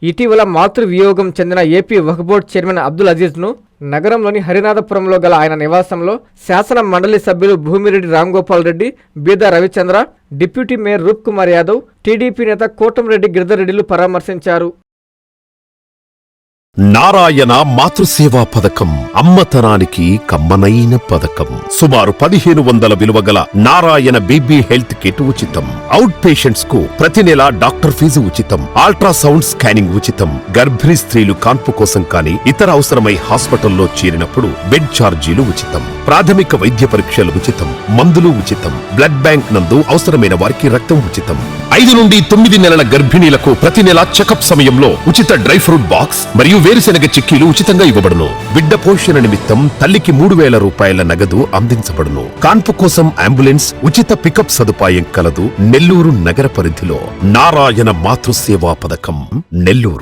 ఇటీవల మాతృవియోగం చెందిన ఏపీ వక్ఫ్ board chairman Abdul అజీజ్ను నగరంలోని హరినాథపురంలో గల ఆయన నివాసంలో శాసన మండలి సభ్యులు భూమిరెడ్డి రాంగోపాల్ రెడ్డి, బీదా రవిచంద్ర, డిప్యూటీ మేయర్ రూప్ కుమార్ యాదవ్, టీడీపీ నేత కోటంరెడ్డి గిరిధర్ రెడ్డిలు పరామర్శించారు. నారాయణ మాతృసేవా పథకం అమ్మతనానికి కమ్మనైన పథకం. సుమారు 1500 విలువగల నారాయణ బీబీ హెల్త్ కిట్ ఉచితం. అవుట్ పేషెంట్స్ కు ప్రతి నెల డాక్టర్ ఫీజు ఉచితం. అల్ట్రాసౌండ్ స్కానింగ్ ఉచితం. గర్భిణీ స్త్రీలు కాన్పు కోసం కానీ ఇతర అవసరమై హాస్పిటల్లో చేరినప్పుడు బెడ్ ఛార్జీలు ఉచితం. ప్రాథమిక వైద్య పరీక్షలు ఉచితం. మందులు ఉచితం. బ్లడ్ బ్యాంక్ నందు అవసరమైన వారికి రక్తం ఉచితం. 5 నుండి 9 నెలల గర్భిణీలకు ప్రతి నెల చెకప్ సమయంలో ఉచిత డ్రై ఫ్రూట్ బాక్స్ మరియు వేరుశెనగ చిక్కీలు ఉచితంగా ఇవ్వబడును. బిడ్డ పోషణ నిమిత్తం తల్లికి 3000 రూపాయల నగదు అందించబడును. కాన్పు కోసం అంబులెన్స్ ఉచిత పికప్ సదుపాయం కలదు. నెల్లూరు నగర పరిధిలో నారాయణ మాతృసేవా పథకం, నెల్లూరు.